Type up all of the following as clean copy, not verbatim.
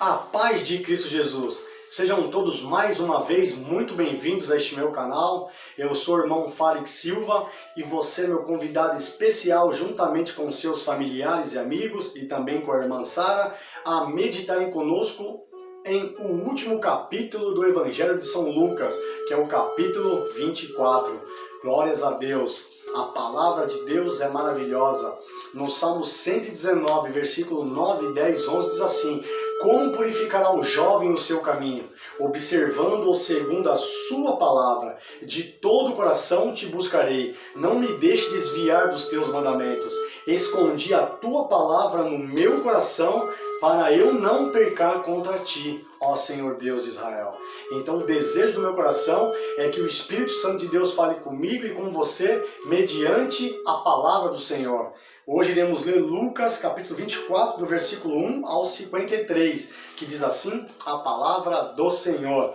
A paz de Cristo Jesus. Sejam todos mais uma vez muito bem-vindos a este meu canal. Eu sou o irmão Félix Silva e você é meu convidado especial, juntamente com seus familiares e amigos e também com a irmã Sara, a meditarem conosco em o último capítulo do Evangelho de São Lucas, que é o capítulo 24. Glórias a Deus! A palavra de Deus é maravilhosa. No Salmo 119, versículo 9, 10, 11 diz assim: como purificará o jovem o seu caminho? Observando-o segundo a sua palavra. De todo o coração te buscarei. Não me deixe desviar dos teus mandamentos. Escondi a tua palavra no meu coração, para eu não pecar contra ti, ó Senhor Deus de Israel. Então o desejo do meu coração é que o Espírito Santo de Deus fale comigo e com você, mediante a palavra do Senhor. Hoje iremos ler Lucas capítulo 24, do versículo 1 ao 53, que diz assim a palavra do Senhor.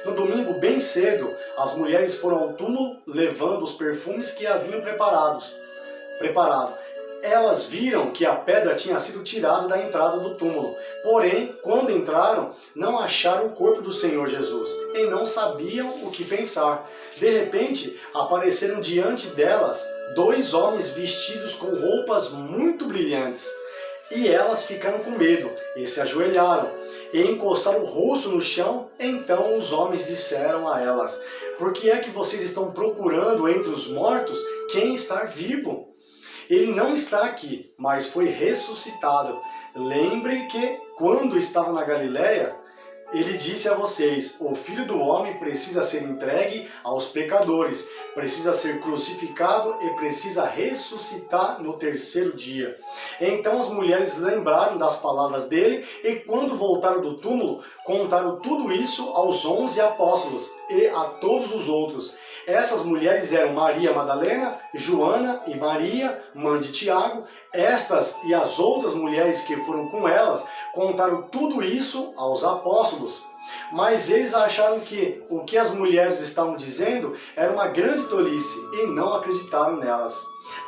No domingo, bem cedo, as mulheres foram ao túmulo levando os perfumes que haviam preparado. Elas viram que a pedra tinha sido tirada da entrada do túmulo. Porém, quando entraram, não acharam o corpo do Senhor Jesus e não sabiam o que pensar. De repente, apareceram diante delas dois homens vestidos com roupas muito brilhantes. E elas ficaram com medo e se ajoelharam e encostaram o rosto no chão. Então os homens disseram a elas: por que é que vocês estão procurando entre os mortos quem está vivo? Ele não está aqui, mas foi ressuscitado. Lembrem que, quando estava na Galileia, ele disse a vocês: o Filho do Homem precisa ser entregue aos pecadores, precisa ser crucificado e precisa ressuscitar no terceiro dia. Então as mulheres lembraram das palavras dele e, quando voltaram do túmulo, contaram tudo isso aos 11 apóstolos e a todos os outros. Essas mulheres eram Maria Madalena, Joana e Maria, mãe de Tiago. Estas e as outras mulheres que foram com elas contaram tudo isso aos apóstolos. Mas eles acharam que o que as mulheres estavam dizendo era uma grande tolice e não acreditaram nelas.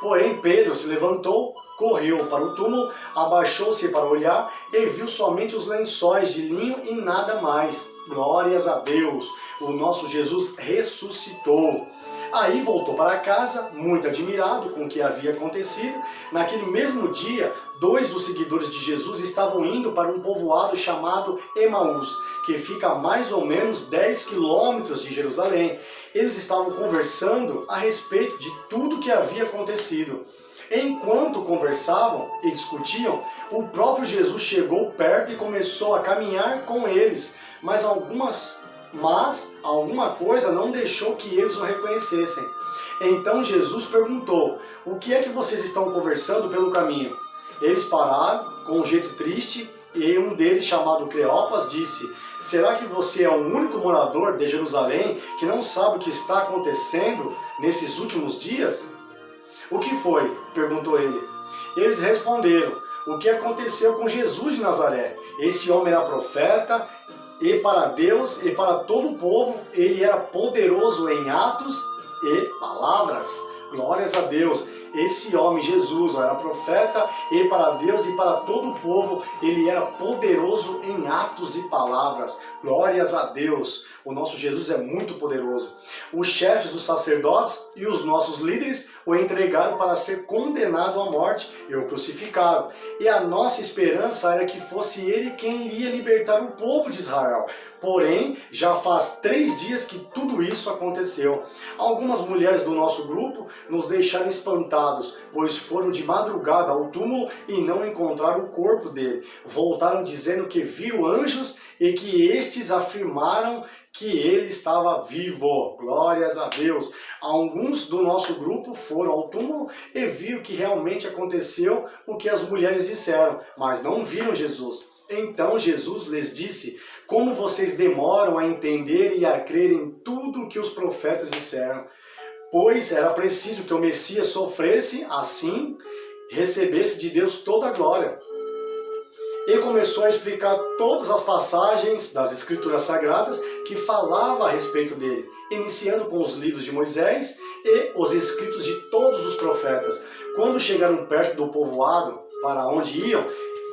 Porém, Pedro se levantou, correu para o túmulo, abaixou-se para olhar e viu somente os lençóis de linho e nada mais. Glórias a Deus! O nosso Jesus ressuscitou. Aí voltou para casa, muito admirado com o que havia acontecido. Naquele mesmo dia, dois dos seguidores de Jesus estavam indo para um povoado chamado Emaús, que fica a mais ou menos 10 quilômetros de Jerusalém. Eles estavam conversando a respeito de tudo o que havia acontecido. Enquanto conversavam e discutiam, o próprio Jesus chegou perto e começou a caminhar com eles, mas alguma coisa não deixou que eles o reconhecessem. Então Jesus perguntou: o que é que vocês estão conversando pelo caminho? Eles pararam com um jeito triste e um deles, chamado Cleopas, disse: será que você é o único morador de Jerusalém que não sabe o que está acontecendo nesses últimos dias? O que foi? Perguntou ele. Eles responderam: o que aconteceu com Jesus de Nazaré? Esse homem era profeta, e para Deus e para todo o povo ele era poderoso em atos e palavras. Glórias a Deus! Esse homem, Jesus, era profeta e para Deus e para todo o povo ele era poderoso em atos e palavras. Glórias a Deus! O nosso Jesus é muito poderoso. Os chefes dos sacerdotes e os nossos líderes o entregaram para ser condenado à morte e o crucificaram. E a nossa esperança era que fosse ele quem iria libertar o povo de Israel. Porém, já faz 3 dias que tudo isso aconteceu. Algumas mulheres do nosso grupo nos deixaram espantados, pois foram de madrugada ao túmulo e não encontraram o corpo dele. Voltaram dizendo que viram anjos e que estes afirmaram que ele estava vivo. Glórias a Deus! Alguns do nosso grupo foram ao túmulo e viram que realmente aconteceu o que as mulheres disseram, mas não viram Jesus. Então Jesus lhes disse: como vocês demoram a entender e a crer em tudo o que os profetas disseram? Pois era preciso que o Messias sofresse, assim recebesse de Deus toda a glória. E começou a explicar todas as passagens das Escrituras Sagradas que falavam a respeito dele, iniciando com os livros de Moisés e os escritos de todos os profetas. Quando chegaram perto do povoado para onde iam,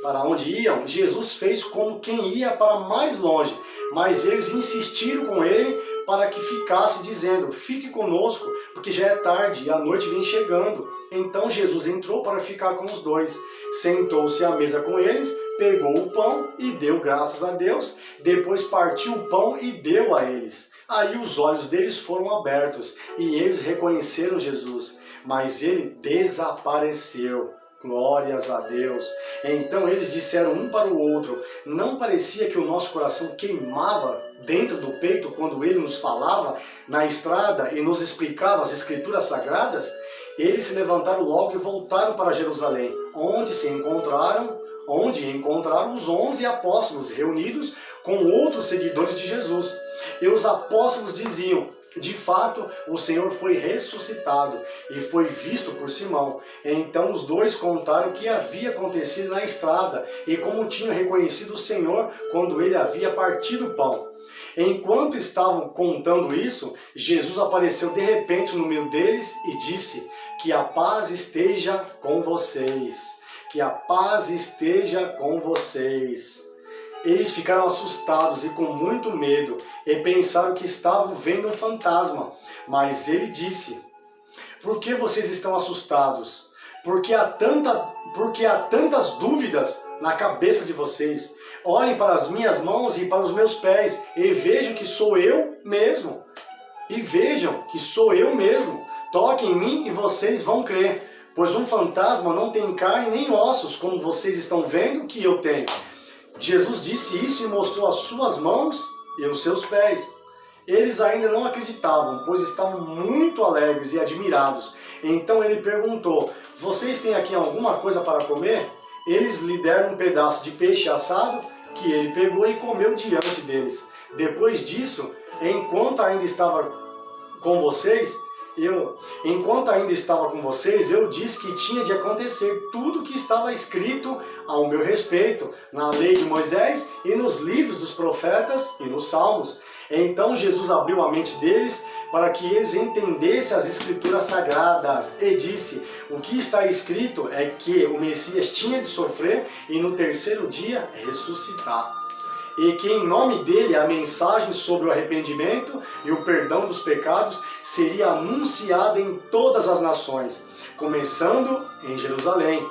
para onde iam, Jesus fez como quem ia para mais longe, mas eles insistiram com ele para que ficasse, dizendo: fique conosco, porque já é tarde e a noite vem chegando. Então Jesus entrou para ficar com os dois, sentou-se à mesa com eles, pegou o pão e deu graças a Deus, depois partiu o pão e deu a eles. Aí os olhos deles foram abertos e eles reconheceram Jesus, mas ele desapareceu. Glórias a Deus. Então eles disseram um para o outro: não parecia que o nosso coração queimava dentro do peito quando ele nos falava na estrada e nos explicava as escrituras sagradas? Eles se levantaram logo e voltaram para Jerusalém, onde encontraram os 11 apóstolos reunidos com outros seguidores de Jesus. E os apóstolos diziam: de fato, o Senhor foi ressuscitado e foi visto por Simão. Então os dois contaram o que havia acontecido na estrada e como tinham reconhecido o Senhor quando ele havia partido o pão. Enquanto estavam contando isso, Jesus apareceu de repente no meio deles e disse: que a paz esteja com vocês. Que a paz esteja com vocês. Eles ficaram assustados e com muito medo e pensaram que estavam vendo um fantasma. Mas ele disse: por que vocês estão assustados? Porque há tantas dúvidas na cabeça de vocês. Olhem para as minhas mãos e para os meus pés e vejam que sou eu mesmo. Toquem em mim e vocês vão crer. Pois um fantasma não tem carne nem ossos, como vocês estão vendo que eu tenho. Jesus disse isso e mostrou as suas mãos e os seus pés. Eles ainda não acreditavam, pois estavam muito alegres e admirados. Então ele perguntou: vocês têm aqui alguma coisa para comer? Eles lhe deram um pedaço de peixe assado que ele pegou e comeu diante deles. Depois disso, enquanto ainda estava com vocês, eu disse que tinha de acontecer tudo o que estava escrito ao meu respeito na lei de Moisés e nos livros dos profetas e nos salmos. Então Jesus abriu a mente deles para que eles entendessem as escrituras sagradas e disse: o que está escrito é que o Messias tinha de sofrer e no terceiro dia ressuscitar. E que em nome dele a mensagem sobre o arrependimento e o perdão dos pecados seria anunciada em todas as nações, começando em Jerusalém.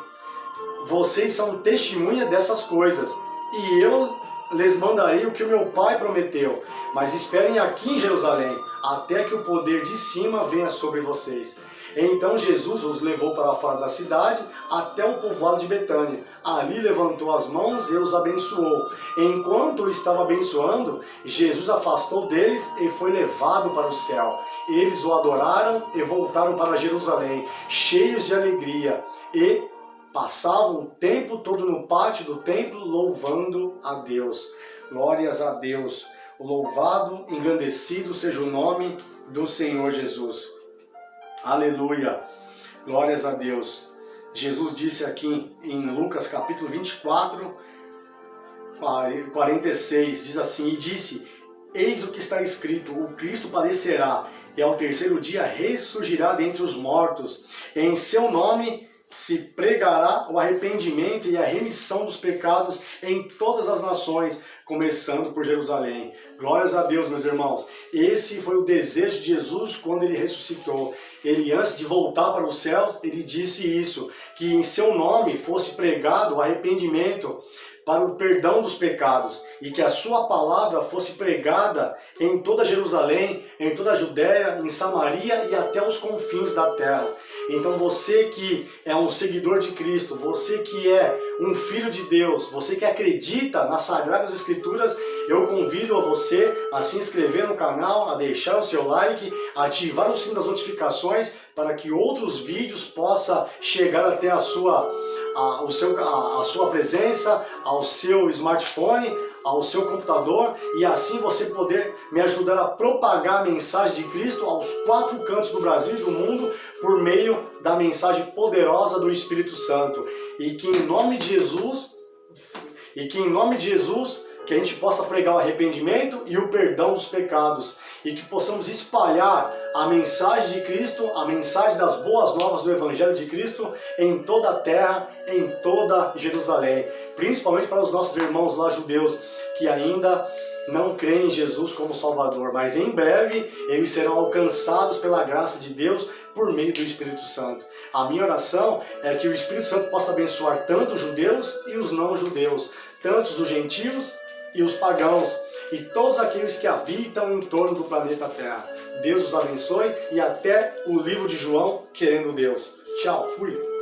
Vocês são testemunha dessas coisas, e eu lhes mandarei o que o meu Pai prometeu, mas esperem aqui em Jerusalém, até que o poder de cima venha sobre vocês. Então Jesus os levou para fora da cidade, até o povoado de Betânia. Ali levantou as mãos e os abençoou. Enquanto o estava abençoando, Jesus afastou deles e foi levado para o céu. Eles o adoraram e voltaram para Jerusalém, cheios de alegria, e passavam o tempo todo no pátio do templo louvando a Deus. Glórias a Deus. Louvado, engrandecido seja o nome do Senhor Jesus. Aleluia, glórias a Deus. Jesus disse aqui em Lucas capítulo 24, 46, diz assim: e disse: eis o que está escrito, o Cristo padecerá, e ao terceiro dia ressurgirá dentre os mortos, e em seu nome se pregará o arrependimento e a remissão dos pecados em todas as nações, começando por Jerusalém. Glórias a Deus, meus irmãos. Esse foi o desejo de Jesus quando ele ressuscitou. Ele, antes de voltar para os céus, ele disse isso, que em seu nome fosse pregado o arrependimento para o perdão dos pecados, e que a sua palavra fosse pregada em toda Jerusalém, em toda a Judéia, em Samaria e até os confins da terra. Então você que é um seguidor de Cristo, você que é um filho de Deus, você que acredita nas Sagradas Escrituras, eu convido a você a se inscrever no canal, a deixar o seu like, a ativar o sino das notificações para que outros vídeos possam chegar até a sua presença, ao seu smartphone, ao seu computador, e assim você poder me ajudar a propagar a mensagem de Cristo aos 4 cantos do Brasil e do mundo por meio da mensagem poderosa do Espírito Santo. E que em nome de Jesus, que a gente possa pregar o arrependimento e o perdão dos pecados, e que possamos espalhar a mensagem de Cristo, a mensagem das boas novas do Evangelho de Cristo em toda a terra, em toda Jerusalém, principalmente para os nossos irmãos lá judeus que ainda não creem em Jesus como Salvador, mas em breve eles serão alcançados pela graça de Deus por meio do Espírito Santo. A minha oração é que o Espírito Santo possa abençoar tanto os judeus e os não judeus, tanto os gentios e os pagãos, e todos aqueles que habitam em torno do planeta Terra. Deus os abençoe e até o livro de João, querendo Deus. Tchau, fui!